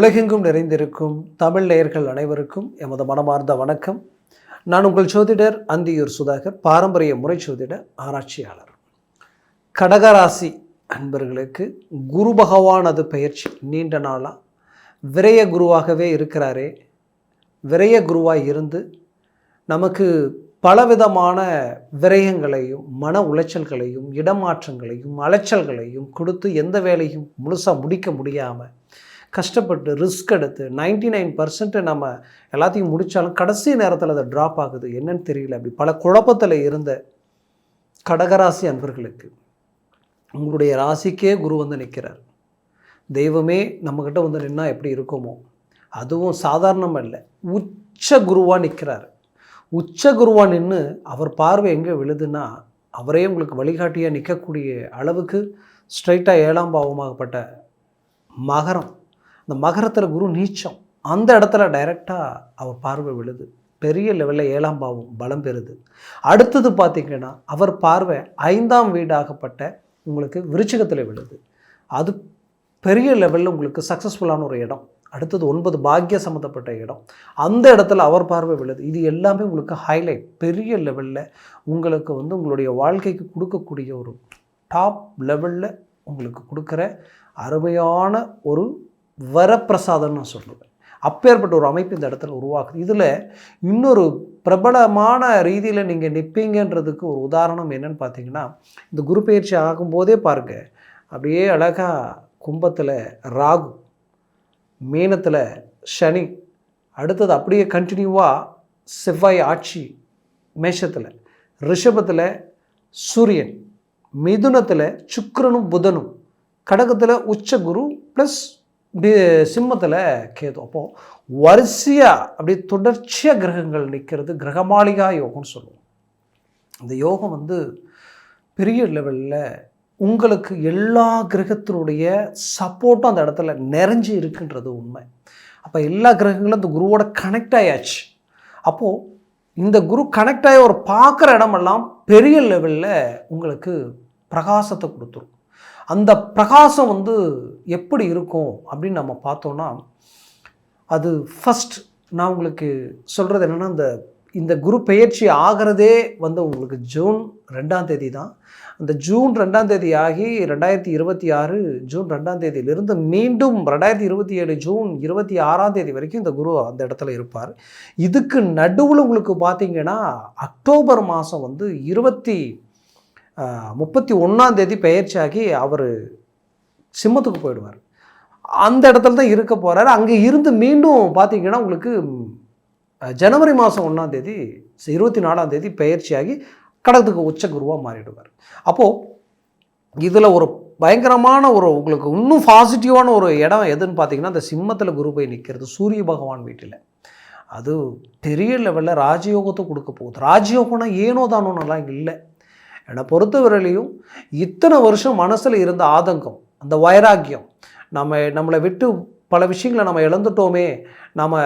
உலகெங்கும் நிறைந்திருக்கும் தமிழ் நேயர்கள் அனைவருக்கும் எமது மனமார்ந்த வணக்கம். நான் உங்கள் ஜோதிடர் அந்தியூர் சுதாகர், பாரம்பரிய முறை ஜோதிட ஆராய்ச்சியாளர். கடகராசி அன்பர்களுக்கு குரு பகவானது பெயர்ச்சி நீண்ட நாளாக விரய குருவாகவே இருக்கிறாரே. விரய குருவாக இருந்து நமக்கு பலவிதமான விரயங்களையும் மன உளைச்சல்களையும் இடமாற்றங்களையும் அலைச்சல்களையும் கொடுத்து எந்த வேலையும் முழுசாக முடிக்க முடியாமல் கஷ்டப்பட்டு ரிஸ்க் எடுத்து 99% நம்ம எல்லாத்தையும் முடித்தாலும் கடைசி நேரத்தில் அதை ட்ராப் ஆகுது, என்னன்னு தெரியல. அப்படி பல குழப்பத்தில் இருந்த கடகராசி அன்பர்களுக்கு உங்களுடைய ராசிக்கே குரு வந்து நிற்கிறார். தெய்வமே நம்மக்கிட்ட வந்து நின்னா எப்படி இருக்குமோ, அதுவும் சாதாரணமாக இல்லை, உச்ச குருவாக நிற்கிறார். உச்ச குருவாக நின்று அவர் பார்வை எங்கே விழுதுன்னா அவரே உங்களுக்கு வழிகாட்டியாக நிற்கக்கூடிய அளவுக்கு ஸ்ட்ரைட்டாக 7ஆம் பாவமாகப்பட்ட மகரம், அந்த மகரத்தில் குரு நீச்சம், அந்த இடத்துல டைரெக்டாக அவர் பார்வை விழுது. பெரிய லெவலில் 7ஆம் பாவம் பலம் பெறுது. அடுத்தது பார்த்திங்கன்னா அவர் பார்வை 5ஆம் வீடாகப்பட்ட உங்களுக்கு விருச்சிகத்தில் விழுது. அது பெரிய லெவலில் உங்களுக்கு சக்ஸஸ்ஃபுல்லான ஒரு இடம். அடுத்தது 9 பாக்கிய சம்மந்தப்பட்ட இடம், அந்த இடத்துல அவர் பார்வை விழுது. இது எல்லாமே உங்களுக்கு ஹைலைட், பெரிய லெவலில் உங்களுக்கு வந்து உங்களுடைய வாழ்க்கைக்கு கொடுக்கக்கூடிய ஒரு டாப் லெவலில் உங்களுக்கு கொடுக்குற அருமையான ஒரு வரப்பிரசாதம்னு நான் சொல்லுவேன். அப்பேற்பட்ட ஒரு அமைப்பு இந்த இடத்துல உருவாக்குது. இதில் இன்னொரு பிரபலமான ரீதியில் நீங்கள் நிற்பீங்கன்றதுக்கு ஒரு உதாரணம் என்னென்னு பார்த்தீங்கன்னா, இந்த குரு பயிற்சி ஆகும்போதே பாருங்கள், அப்படியே அழகாக கும்பத்தில் ராகு, மீனத்தில் சனி, அடுத்தது அப்படியே கண்டினியூவாக செவ்வாய் ஆட்சி மேஷத்தில், ரிஷபத்தில் சூரியன், மிதுனத்தில் சுக்கிரனும் புதனும், கடகத்தில் உச்ச குரு ப்ளஸ் சிம்மத்தில் கேது. அப்போது வரிசையாக அப்படியே தொடர்ச்சியாக கிரகங்கள் நிற்கிறது. கிரகமாளிகா யோகம்னு சொல்லுவோம். இந்த யோகம் வந்து பெரிய லெவலில் உங்களுக்கு எல்லா கிரகத்தினுடைய சப்போர்ட்டும் அந்த இடத்துல நிறைஞ்சி இருக்குன்றது உண்மை. அப்போ எல்லா கிரகங்களும் இந்த குருவோட கனெக்ட் ஆயாச்சு. அப்போது இந்த குரு கனெக்ட் ஆகி ஒரு பார்க்குற இடமெல்லாம் பெரிய லெவலில் உங்களுக்கு பிரகாசத்தை கொடுத்துரும். அந்த பிரகாசம் வந்து எப்படி இருக்கும் அப்படின்னு நம்ம பார்த்தோன்னா, அது ஃபஸ்ட் நான் உங்களுக்கு சொல்கிறது என்னென்னா, இந்த குரு பெயர்ச்சி ஆகிறதே வந்து உங்களுக்கு ஜூன் 2ஆம் தேதி தான். அந்த ஜூன் 2ஆம் தேதி ஆகி 2026 ஜூன் 2ஆம் தேதியிலிருந்து மீண்டும் 2027 ஜூன் 26ஆம் தேதி வரைக்கும் இந்த குரு அந்த இடத்துல இருப்பார். இதுக்கு நடுவில் உங்களுக்கு பார்த்திங்கன்னா அக்டோபர் மாதம் வந்து 31ஆம் தேதி பெயர்ச்சியாகி அவர் சிம்மத்துக்கு போயிடுவார். அந்த இடத்துல தான் இருக்க போகிறார். அங்கே இருந்து மீண்டும் பார்த்திங்கன்னா உங்களுக்கு ஜனவரி மாதம் 1ஆம் தேதி 24ஆம் தேதி பெயர்ச்சியாகி கடகத்துக்கு உச்ச குருவாக மாறிடுவார். அப்போது இதில் ஒரு பயங்கரமான ஒரு உங்களுக்கு இன்னும் பாசிட்டிவான ஒரு இடம் எதுன்னு பார்த்தீங்கன்னா, அந்த சிம்மத்தில் குரு போய் நிற்கிறது சூரிய பகவான் வீட்டில். அது பெரிய லெவலில் ராஜயோகத்தை கொடுக்க போகுது. ராஜயோகம்னா ஏனோ தானோன்னெல்லாம் இங்கே இல்லை. என்னை பொறுத்தவரையிலையும் இத்தனை வருஷம் மனசில் இருந்த ஆதங்கம், அந்த வைராக்கியம், நம்மளை விட்டு பல விஷயங்களை நம்ம இழந்துட்டோமே, நம்ம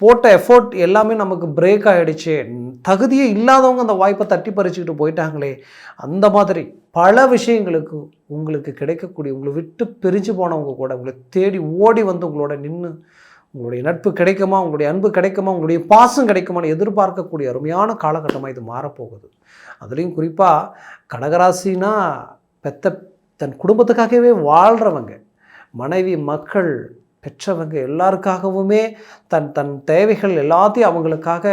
போட்ட எஃபோர்ட் எல்லாமே நமக்கு பிரேக் ஆகிடுச்சு, தகுதியே இல்லாதவங்க அந்த வாய்ப்பை தட்டி பறிச்சுக்கிட்டு போயிட்டாங்களே, அந்த மாதிரி பல விஷயங்களுக்கு உங்களுக்கு கிடைக்கக்கூடிய, உங்களை விட்டு பிரிஞ்சு போனவங்க கூட உங்களை தேடி ஓடி வந்து உங்களோட நின்று உங்களுடைய நட்பு கிடைக்குமா, உங்களுடைய அன்பு கிடைக்குமா, உங்களுடைய பாசம் கிடைக்குமான்னு எதிர்பார்க்கக்கூடிய அருமையான காலகட்டமாக இது மாறப்போகுது. அதுலேயும் குறிப்பாக கடகராசினா தன் குடும்பத்துக்காகவே வாழ்கிறவங்க, மனைவி மக்கள் பெற்றவங்க எல்லாருக்காகவுமே தன் தேவைகள் எல்லாத்தையும் அவங்களுக்காக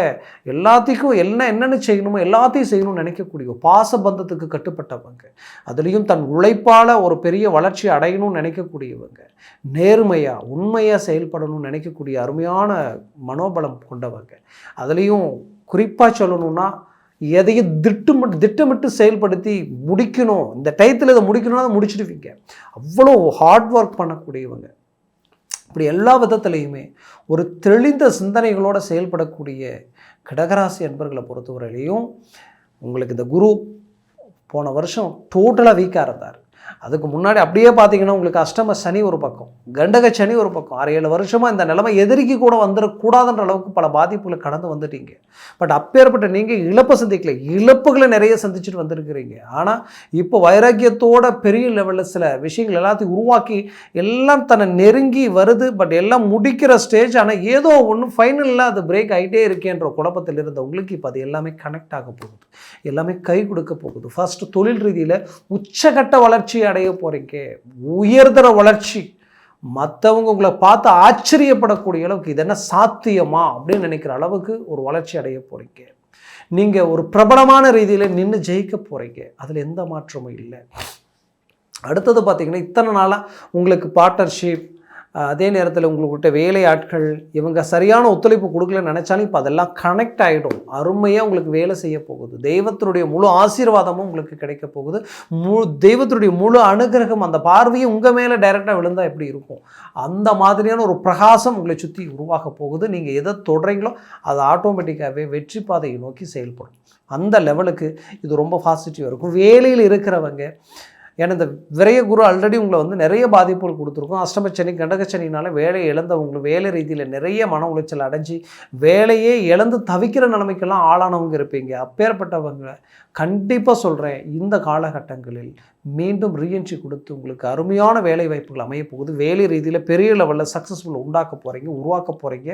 எல்லாத்துக்கும் என்னென்னு செய்யணுமோ எல்லாத்தையும் செய்யணும்னு நினைக்கக்கூடிய பாசபந்தத்துக்கு கட்டுப்பட்டவங்க, அதுலேயும் தன் உழைப்பால் ஒரு பெரிய வளர்ச்சி அடையணும்னு நினைக்கக்கூடியவங்க, நேர்மையாக உண்மையாக செயல்படணும்னு நினைக்கக்கூடிய அருமையான மனோபலம் கொண்டவங்க. அதுலேயும் குறிப்பாக சொல்லணும்னா எதையும் திட்டமிட்டு செயல்படுத்தி முடிக்கணும், இந்த டயத்தில் இதை முடிக்கணும்னா அதை முடிச்சிடுவீங்க. அவ்வளோ ஹார்ட் ஒர்க் பண்ணக்கூடியவங்க. இப்படி எல்லா விதத்துலேயுமே ஒரு தெளிந்த சிந்தனைகளோடு செயல்படக்கூடிய கடகராசி அன்பர்களை பொறுத்தவரையிலையும் உங்களுக்கு இந்த குரு போன வருஷம் டோட்டலாக வீக்காக இருந்தார். அதுக்கு முன்னாடி அப்படியே பார்த்தீங்கன்னா உங்களுக்கு அஷ்டம சனி ஒரு பக்கம், கண்டக சனி ஒரு பக்கம், 6-7 வருஷமாக இந்த நிலைமை எதிரிக்கு கூட வந்துடக்கூடாதுன்ற அளவுக்கு பல பாதிப்புகளை கடந்து வந்துட்டீங்க. பட் அப்பேற்பட்ட நீங்கள் இழப்பை சந்திக்கல, இழப்புகளை நிறைய சந்திச்சுட்டு வந்திருக்கிறீங்க. ஆனால் இப்போ வைராக்கியத்தோட பெரிய லெவலில் சில விஷயங்கள் எல்லாத்தையும் உருவாக்கி எல்லாம் தன்னை நெருங்கி வருது. பட் எல்லாம் முடிக்கிற ஸ்டேஜ். ஆனால் ஏதோ ஒன்று ஃபைனலில் அது பிரேக் ஆகிட்டே இருக்கேன்ற குழப்பத்தில் இருந்த உங்களுக்கு இப்போ அது எல்லாமே கனெக்ட் ஆக போகுது, எல்லாமே கை கொடுக்க போகுது. ஃபர்ஸ்ட் தொழில் ரீதியில் உச்சகட்ட வளர்ச்சி அடைய போகிறீங்க, உயர்தர வளர்ச்சி. மற்றவங்க உங்களை பார்த்து ஆச்சரியப்படக்கூடிய அளவுக்கு இது என்ன சாத்தியமா அப்படின்னு நினைக்கிற அளவுக்கு ஒரு வளர்ச்சி அடைய போகிறீங்க. நீங்கள் ஒரு பிரபலமான ரீதியில் நின்று ஜெயிக்க போகிறீங்க, அதில் எந்த மாற்றமும் இல்லை. அடுத்தது பார்த்திங்கன்னா, இத்தனை நாளாக உங்களுக்கு பார்ட்னர்ஷிப், அதே நேரத்தில் உங்கள்கிட்ட வேலை ஆட்கள் இவங்க சரியான ஒத்துழைப்பு கொடுக்கலன்னு நினச்சாலும் இப்போ அதெல்லாம் கனெக்ட் ஆகிடும். அருமையாக உங்களுக்கு வேலை செய்ய போகுது. தெய்வத்தினுடைய முழு ஆசீர்வாதமும் உங்களுக்கு கிடைக்க போகுது. தெய்வத்தினுடைய முழு அனுகிரகம், அந்த பார்வையும் உங்கள் மேலே டைரெக்டாக விழுந்தால் எப்படி இருக்கும், அந்த மாதிரியான ஒரு பிரகாசம் உங்களை சுற்றி உருவாக போகுது. நீங்கள் எதை தொடறீங்களோ அது ஆட்டோமேட்டிக்காகவே வெற்றி பாதையை நோக்கி செயல்படும். அந்த லெவலுக்கு இது ரொம்ப பாசிட்டிவாக இருக்கும். வேலையில் இருக்கிறவங்க, ஏன்னா இந்த விரைய குரு ஆல்ரெடி உங்களை நிறைய பாதிப்புகள் கொடுத்துருக்கும். அஷ்டமச்சனி கண்டகச்சனினால வேலையை இழந்தவங்க, வேலை ரீதியில் நிறைய மன உளைச்சல் அடைஞ்சி வேலையே இழந்து தவிக்கிற நிலைமைக்கெல்லாம் ஆளானவங்க இருப்பீங்க. அப்பேற்பட்டவங்க கண்டிப்பாக சொல்கிறேன், இந்த காலகட்டங்களில் மீண்டும் ரீஎன்ட்ரி கொடுத்து உங்களுக்கு அருமையான வேலை வாய்ப்புகள் அமைய போகுது. வேலை ரீதியில் பெரிய லெவலில் சக்ஸஸ்ஃபுல் உண்டாக்க போகிறீங்க, உருவாக்க போகிறீங்க.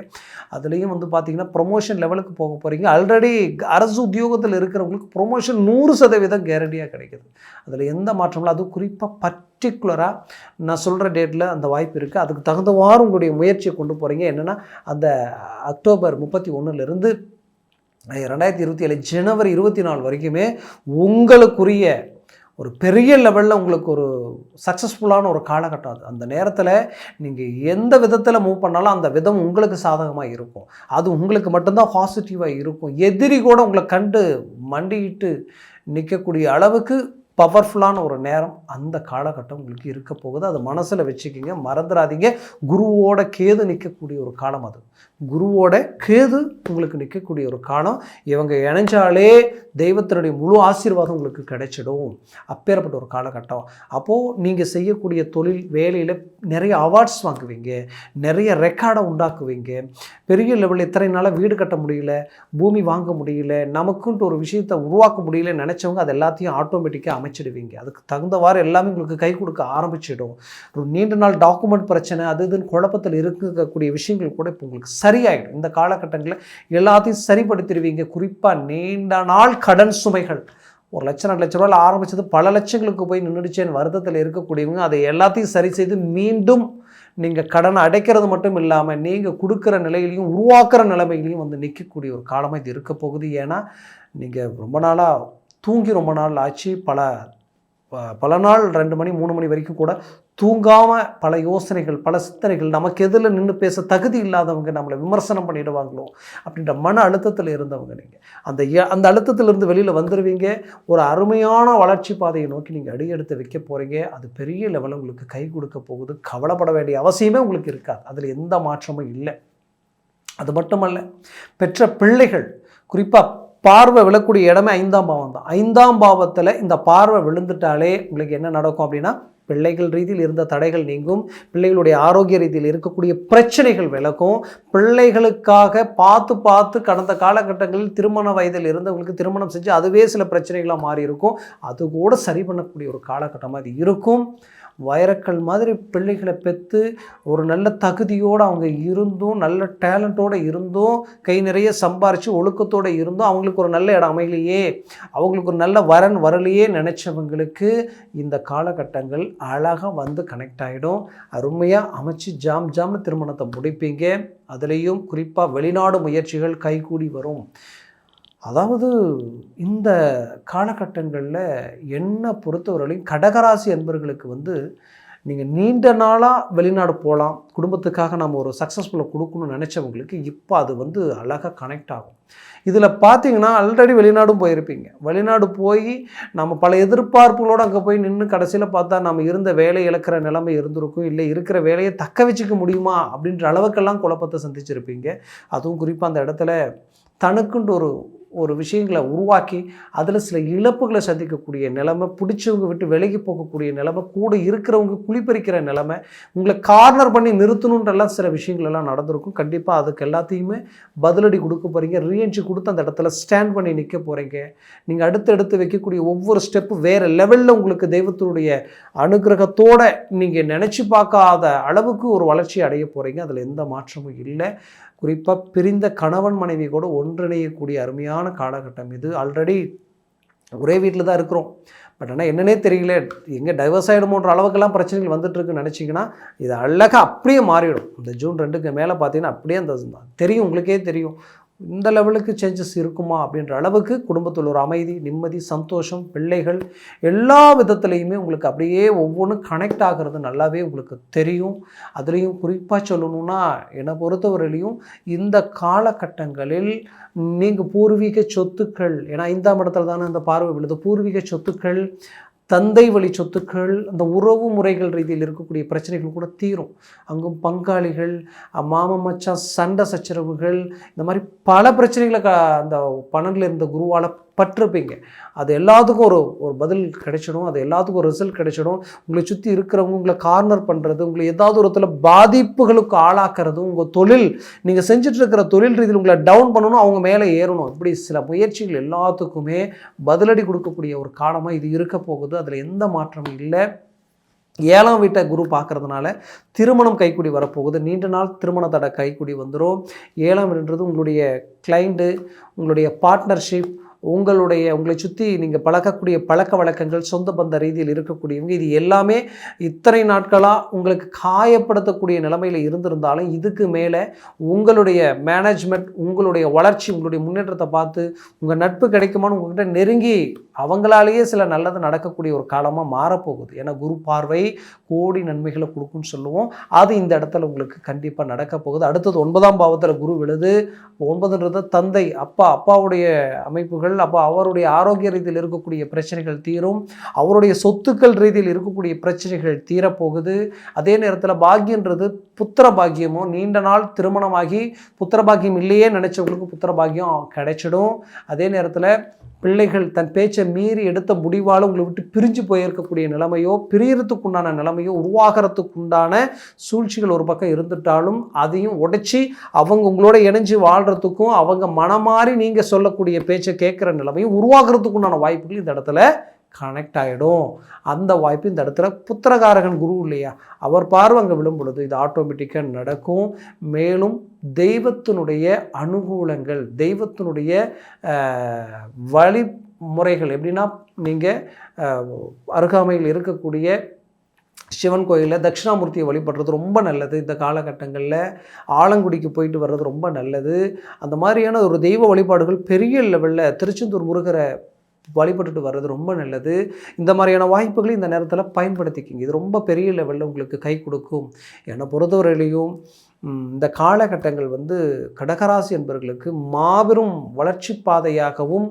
அதுலேயும் பார்த்திங்கன்னா ப்ரொமோஷன் லெவலுக்கு போக போகிறீங்க. ஆல்ரெடி அரசு உத்தியோகத்தில் இருக்கிறவங்களுக்கு ப்ரொமோஷன் 100% கேரண்டியாக கிடைக்குது. அதில் எந்த மாற்றமும். அது குறிப்பாக பர்டிகுலராக நான் சொல்கிற டேட்டில் அந்த வாய்ப்பு இருக்குது. அதுக்கு தகுந்தவாறு உங்களுடைய முயற்சியை கொண்டு போகிறீங்க. என்னென்னா, அந்த அக்டோபர் 31 2027 ஜனவரி 24 வரைக்குமே உங்களுக்குரிய ஒரு பெரிய லெவலில் உங்களுக்கு ஒரு சக்ஸஸ்ஃபுல்லான ஒரு காலகட்டம் அது. அந்த நேரத்தில் நீங்கள் எந்த விதத்தில் மூவ் பண்ணாலும் அந்த விதம் உங்களுக்கு சாதகமாக இருக்கும். அது உங்களுக்கு மட்டும்தான் பாசிட்டிவாக இருக்கும். எதிரி கூட உங்களை கண்டு மண்டிட்டு நிற்கக்கூடிய அளவுக்கு பவர்ஃபுல்லான ஒரு நேரம் அந்த காலகட்டம் உங்களுக்கு இருக்க போகுது. அது மனசில் வச்சுக்கிங்க, மறந்துடாதீங்க. குருவோட கேது நிற்கக்கூடிய ஒரு காலம் அது. குருவோட கேது உங்களுக்கு நிற்கக்கூடிய ஒரு காலம். இவங்க இணைஞ்சாலே தெய்வத்தினுடைய முழு ஆசீர்வாதம் உங்களுக்கு கிடைச்சிடும். அப்பேற்பட்ட ஒரு காலகட்டம். அப்போது நீங்கள் செய்யக்கூடிய தொழில் வேலையில் நிறைய அவார்ட்ஸ் வாங்குவீங்க, நிறைய ரெக்கார்டை உண்டாக்குவீங்க. பெரிய லெவலில் இத்தனை நாளாக வீடு கட்ட முடியல, பூமி வாங்க முடியல, நமக்குன்ட்டு ஒரு விஷயத்தை உருவாக்க முடியல நினச்சவங்க அது எல்லாத்தையும் ஆட்டோமேட்டிக்காக அமைச்சிடுவீங்க. அதுக்கு தகுந்தவாறு எல்லாமே உங்களுக்கு கை கொடுக்க ஆரம்பிச்சிடும். ஒரு நீண்ட நாள் டாக்குமெண்ட் பிரச்சனை அது இதுன்னு குழப்பத்தில் இருக்கக்கூடிய விஷயங்கள் கூட இப்போ உங்களுக்கு சரியாயிடும். இந்த காலகட்டங்களில் எல்லாத்தையும் சரிப்படுத்திடுவீங்க. குறிப்பாக நீண்ட நாள் கடன் சுமைகள், 1 லட்சம் 2 லட்ச ரூபாயில் ஆரம்பித்தது பல லட்சங்களுக்கு போய் நின்றுடுச்சேன்னு வருத்தத்தில் இருக்கக்கூடியவங்க அதை எல்லாத்தையும் சரி செய்து மீண்டும் நீங்கள் கடனை அடைக்கிறது மட்டும் இல்லாமல் நீங்கள் கொடுக்குற நிலையிலையும் உருவாக்குற நிலைமையிலையும் நிற்கக்கூடிய ஒரு காலமாக இது இருக்க போகுது. ஏன்னா நீங்கள் ரொம்ப நாளாக தூங்கி ரொம்ப நாள் ஆச்சு. பல நாள் 2 மணி 3 மணி வரைக்கும் கூட தூங்காமல் பல யோசனைகள், பல சிந்தனைகள், நமக்கு எதில் நின்று பேச தகுதி இல்லாதவங்க நம்மளை விமர்சனம் பண்ணிடுவாங்களோ அப்படின்ற மன அழுத்தத்தில் இருந்தவங்க நீங்கள் அந்த அழுத்தத்திலிருந்து வெளியில் வந்துடுவீங்க. ஒரு அருமையான வளர்ச்சி பாதையை நோக்கி நீங்கள் அடியெடுத்து வைக்க போகிறீங்க. அது பெரிய லெவலில் உங்களுக்கு கை கொடுக்க போகுது. கவலைப்பட வேண்டிய அவசியமே உங்களுக்கு இருக்காது. அதில் எந்த மாற்றமும் இல்லை. அது மட்டுமல்ல, பெற்ற பிள்ளைகள் குறிப்பாக பார்வை விழக்கூடிய இடமே 5ஆம் பாவம் தான். 5ஆம் பாவத்தில் இந்த பார்வை விழுந்துட்டாலே உங்களுக்கு என்ன நடக்கும் அப்படின்னா, பிள்ளைகள் ரீதியில் இருந்த தடைகள் நீங்கும், பிள்ளைகளுடைய ஆரோக்கிய ரீதியில் இருக்கக்கூடிய பிரச்சனைகள் விலகும். பிள்ளைகளுக்காக பார்த்து கடந்த காலகட்டங்களில் திருமண வயதில் இருந்தவங்களுக்கு திருமணம் செஞ்சு அதுவே சில பிரச்சனைகளாக மாறி இருக்கும். அது கூட சரி பண்ணக்கூடிய ஒரு காலகட்டமாக இது இருக்கும். வைரக்கல் மாதிரி பிள்ளைகளை பெற்று ஒரு நல்ல தகுதியோடு அவங்க இருந்தும், நல்ல டேலண்ட்டோடு இருந்தும், கை நிறைய சம்பாரித்து ஒழுக்கத்தோடு இருந்தும் அவங்களுக்கு ஒரு நல்ல இடம் அமையலையே, அவங்களுக்கு ஒரு நல்ல வரன் வரலையே நினச்சவங்களுக்கு இந்த காலகட்டங்கள் அழகாக கனெக்ட் ஆகிடும். அருமையாக அமைச்சு ஜாம்னு திருமணத்தை முடிப்பீங்க. அதுலேயும் குறிப்பாக வெளிநாடு முயற்சிகள் கைகூடி வரும். அதாவது இந்த காலகட்டங்களில் என்னை பொறுத்தவரையிலையும் கடகராசி அன்பர்களுக்கு நீங்கள் நீண்ட நாளாக வெளிநாடு போகலாம், குடும்பத்துக்காக நம்ம ஒரு சக்ஸஸ்ஃபுல்லாக கொடுக்கணும்னு நினச்சவங்களுக்கு இப்போ அது அழகாக கனெக்ட் ஆகும். இதில் பார்த்தீங்கன்னா ஆல்ரெடி வெளிநாடும் போயிருப்பீங்க. வெளிநாடு போய் நம்ம பல எதிர்பார்ப்புகளோடு அங்கே போய் நின்று கடைசியில் பார்த்தா நம்ம இருந்த வேலை இழக்கிற நிலைமை இருந்திருக்கும். இல்லை இருக்கிற வேலையை தக்க வச்சுக்க முடியுமா அப்படின்ற அளவுக்கெல்லாம் குழப்பத்தை சந்திச்சிருப்பீங்க. அதுவும் குறிப்பாக அந்த இடத்துல தனக்குன்ட்டு ஒரு விஷயங்களை உருவாக்கி அதில் சில இழப்புகளை சந்திக்கக்கூடிய நிலைமை, பிடிச்சவங்க விட்டு விலகி போகக்கூடிய நிலைமை, கூட இருக்கிறவங்க குளிப்பறிக்கிற நிலைமை, உங்களை கார்னர் பண்ணி நிறுத்தணுன்றெல்லாம் சில விஷயங்களெல்லாம் நடந்திருக்கும். கண்டிப்பாக அதுக்கு எல்லாத்தையுமே பதிலடி கொடுக்க போகிறீங்க. ரீஎன்ட்ரி கொடுத்து அந்த இடத்துல ஸ்டாண்ட் பண்ணி நிற்க போகிறீங்க. நீங்கள் அடுத்து வைக்கக்கூடிய ஒவ்வொரு ஸ்டெப்பு வேறு லெவலில் உங்களுக்கு தெய்வத்தினுடைய அனுகிரகத்தோடு நீங்கள் நினச்சி பார்க்காத அளவுக்கு ஒரு வளர்ச்சி அடைய போகிறீங்க. அதில் எந்த மாற்றமும் இல்லை. குறிப்பாக பிரிந்த கணவன் மனைவி கூட ஒன்றிணையக்கூடிய அருமையான காலகட்டம் இது. ஆல்ரெடி ஒரே வீட்டில் தான் இருக்கிறோம், பட் ஆனால் என்னன்னே தெரியல, எங்கே டைவர்ஸ் ஆகிடுமோன்ற அளவுக்கெல்லாம் பிரச்சனைகள் வந்துட்டுருக்குன்னு நினச்சிங்கன்னா இது அழகாக அப்படியே மாறிடும். இந்த ஜூன் 2க்கு மேலே பார்த்தீங்கன்னா அப்படியே அந்த தெரியும், உங்களுக்கே தெரியும் இந்த லெவலுக்கு சேஞ்சஸ் இருக்குமா அப்படின்ற அளவுக்கு குடும்பத்தில் ஒரு அமைதி, நிம்மதி, சந்தோஷம், பிள்ளைகள் எல்லா விதத்துலேயுமே உங்களுக்கு அப்படியே ஒவ்வொன்றும் கனெக்ட் ஆகிறது நல்லாவே உங்களுக்கு தெரியும். அதுலேயும் குறிப்பாக சொல்லணுன்னா என்னை பொறுத்தவரையிலையும் இந்த காலகட்டங்களில் நீங்கள் பூர்வீக சொத்துக்கள், ஏன்னா 5ஆம் இடத்துல தானே அந்த பார்வை விழுது, பூர்வீக சொத்துக்கள், தந்தை வழி சொத்துக்கள், அந்த உறவு முறைகள் ரீதியில் இருக்கக்கூடிய பிரச்சனைகள் கூட தீரும். அங்கும் பங்காளிகள், மாமன் மச்சான் சண்டை சச்சரவுகள், இந்த மாதிரி பல பிரச்சனைகளை அந்த 12ல் இருந்த குருவால் பட்டிருப்பீங்க. அது எல்லாத்துக்கும் ஒரு பதில் கிடைச்சிடும், அது எல்லாத்துக்கும் ஒரு ரிசல்ட் கிடைச்சிடும். உங்களை சுற்றி இருக்கிறவங்க உங்களை கார்னர் பண்ணுறது, உங்களை ஏதாவது ஒரு இடத்துல பாதிப்புகளுக்கு ஆளாக்குறது, உங்கள் தொழில் நீங்கள் செஞ்சிட்ருக்கிற தொழில் ரீதியில் உங்களை டவுன் பண்ணணும், அவங்க மேலே ஏறணும், இப்படி சில முயற்சிகள் எல்லாத்துக்குமே பதிலடி கொடுக்கக்கூடிய ஒரு காலமாக இது இருக்க போகுது. அதில் எந்த மாற்றமும் இல்லை. 7ஆம் வீட்டை குரு பார்க்குறதுனால திருமணம் கைக்கூடி வரப்போகுது. நீண்ட நாள் திருமண தடை கைக்கூடி வந்துடும். 7ஆம் வீடுன்றது உங்களுடைய கிளைண்ட்டு, உங்களுடைய பார்ட்னர்ஷிப், உங்களை சுற்றி நீங்கள் பழக்கக்கூடிய பழக்க வழக்கங்கள், சொந்த பந்த ரீதியில் இருக்கக்கூடியவங்க, இது எல்லாமே இத்தனை நாட்களாக உங்களுக்கு காயப்படுத்தக்கூடிய நிலைமையில் இருந்திருந்தாலும் இதுக்கு மேலே உங்களுடைய மேனேஜ்மெண்ட், உங்களுடைய வளர்ச்சி, உங்களுடைய முன்னேற்றத்தை பார்த்து உங்கள் நட்பு கிடைக்குமான்னு உங்கள்கிட்ட நெருங்கி அவங்களாலேயே சில நல்லது நடக்கக்கூடிய ஒரு காலமாக மாறப்போகுது. ஏன்னா குரு பார்வை கோடி நன்மைகளை கொடுக்குன்னு சொல்லுவோம். அது இந்த இடத்துல உங்களுக்கு கண்டிப்பாக நடக்க போகுது. அடுத்தது 9ஆம் பாவத்தில் குரு விழுது. 9ன்றது தந்தை, அப்பாவுடைய அமைப்புகள், அப்போ அவருடைய ஆரோக்கிய ரீதியில் இருக்கக்கூடிய பிரச்சனைகள் தீரும். அவருடைய சொத்துக்கள் ரீதியில் இருக்கக்கூடிய பிரச்சனைகள் தீரப்போகுது. அதே நேரத்தில் பாக்கியன்றது புத்திர பாக்கியமோ, நீண்ட நாள் திருமணமாகி புத்திர பாக்கியம் இல்லையே நினச்சவங்களுக்கு புத்திர பாக்கியம் கிடைச்சிடும். அதே நேரத்தில் பிள்ளைகள் தன் பேச்சை மீறி எடுத்த முடிவால் உங்களை விட்டு பிரிஞ்சு போயிருக்கக்கூடிய நிலைமையோ, பிரியறதுக்குண்டான நிலைமையோ, உருவாகிறதுக்குண்டான சூழ்ச்சிகள் ஒரு பக்கம் இருந்துட்டாலும் அதையும் உடைச்சி அவங்க உங்களோட இணைஞ்சு வாழ்கிறதுக்கும், அவங்க மனமாறி நீங்கள் சொல்லக்கூடிய பேச்சை கேட்குற நிலைமையும் உருவாகிறதுக்குண்டான வாய்ப்புகள் இந்த இடத்துல கனெக்ட் ஆகிடும். அந்த வாய்ப்பு இந்த இடத்துல புத்திரகாரகன் குரு இல்லையா, அவர் பார்வை அங்கே விழும் பொழுது இது ஆட்டோமேட்டிக்காக நடக்கும். மேலும் தெய்வத்தினுடைய அனுகூலங்கள், தெய்வத்தினுடைய வழிமுறைகள் எப்படின்னா, நீங்கள் அருகாமையில் இருக்கக்கூடிய சிவன் கோயிலில் தட்சிணாமூர்த்தியை வழிபடுறது ரொம்ப நல்லது. இந்த காலகட்டங்களில் ஆலங்குடிக்கு போயிட்டு வர்றது ரொம்ப நல்லது. அந்த மாதிரியான ஒரு தெய்வ வழிபாடுகள் பெரிய லெவலில் திருச்செந்தூர் முருகரை வழிபட்டுட்டு வர்றது ரொம்ப நல்லது. இந்த மாதிரியான வாய்ப்புகளை இந்த நேரத்தில் பயன்படுத்திக்கிங்க. இது ரொம்ப பெரிய லெவலில் உங்களுக்கு கை கொடுக்கும். என்னை பொறுத்தவரையிலையும் இந்த காலகட்டங்கள் கடகராசி என்பவர்களுக்கு மாபெரும் வளர்ச்சி பாதையாகவும்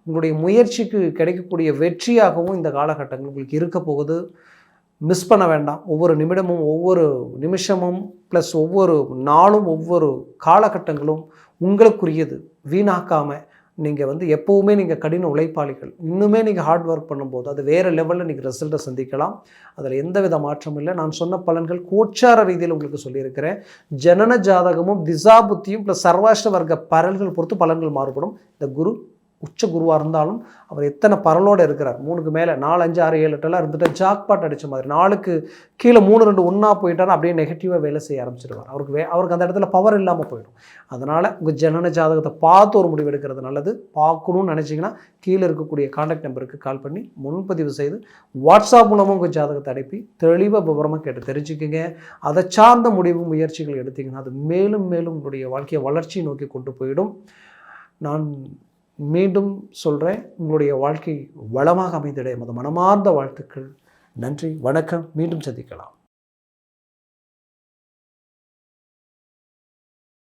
உங்களுடைய முயற்சிக்கு கிடைக்கக்கூடிய வெற்றியாகவும் இந்த காலகட்டங்கள் உங்களுக்கு இருக்க போகுது. மிஸ் பண்ண வேண்டாம். ஒவ்வொரு நிமிடமும், ஒவ்வொரு நிமிஷமும், ப்ளஸ் ஒவ்வொரு நாளும், ஒவ்வொரு காலகட்டங்களும் உங்களுக்குரியது. வீணாக்காமல் நீங்கள் எப்போவுமே நீங்கள் கடின உழைப்பாளிகள். இன்னுமே நீங்கள் ஹார்ட் ஒர்க் பண்ணும்போது அது வேறு லெவலில் நீங்கள் ரிசல்ட்டை சந்திக்கலாம். அதில் எந்த வித மாற்றமும் இல்லை. நான் சொன்ன பலன்கள் கோச்சார ரீதியில் உங்களுக்கு சொல்லியிருக்கிறேன். ஜனன ஜாதகமும் திசா புத்தியும் ப்ளஸ் சர்வாஷ்ட வர்க்க பரல்கள் பொறுத்து பலன்கள் மாறுபடும். இந்த குரு உச்ச குருவாக இருந்தாலும் அவர் எத்தனை பரலோடு இருக்கிறார், 3க்கு மேலே 4, 5, 6, 7, 8 இருந்துட்டு ஜாக்பாட் அடித்த மாதிரி 4க்கு கீழே 3, 2 ஒன்றா போயிட்டாலும் அப்படியே நெகட்டிவாக வேலை செய்ய ஆரம்பிச்சிடுவார். அவருக்கு அந்த இடத்துல பவர் இல்லாமல் போயிடும். அதனால் உங்கள் ஜனன ஜாதகத்தை பார்த்து ஒரு முடிவு எடுக்கிறது நல்லது. பார்க்கணும்னு நினச்சிங்கன்னா கீழே இருக்கக்கூடிய கான்டாக்ட் நம்பருக்கு கால் பண்ணி முன்பதிவு செய்து வாட்ஸ்அப் மூலமாக உங்கள் ஜாதகத்தை அனுப்பி தெளிவாக விவரமாக கேட்டு தெரிஞ்சுக்கோங்க. அதை சார்ந்த முடிவு முயற்சிகள் எடுத்திங்கன்னா அது மேலும் மேலும் உங்களுடைய வாழ்க்கையை வளர்ச்சியை நோக்கி கொண்டு போயிடும். நான் மீண்டும் சொல்கிறேன், உங்களுடைய வாழ்க்கை வளமாக அமைந்திட எமது மனமார்ந்த வாழ்த்துக்கள். நன்றி, வணக்கம். மீண்டும் சந்திக்கலாம்.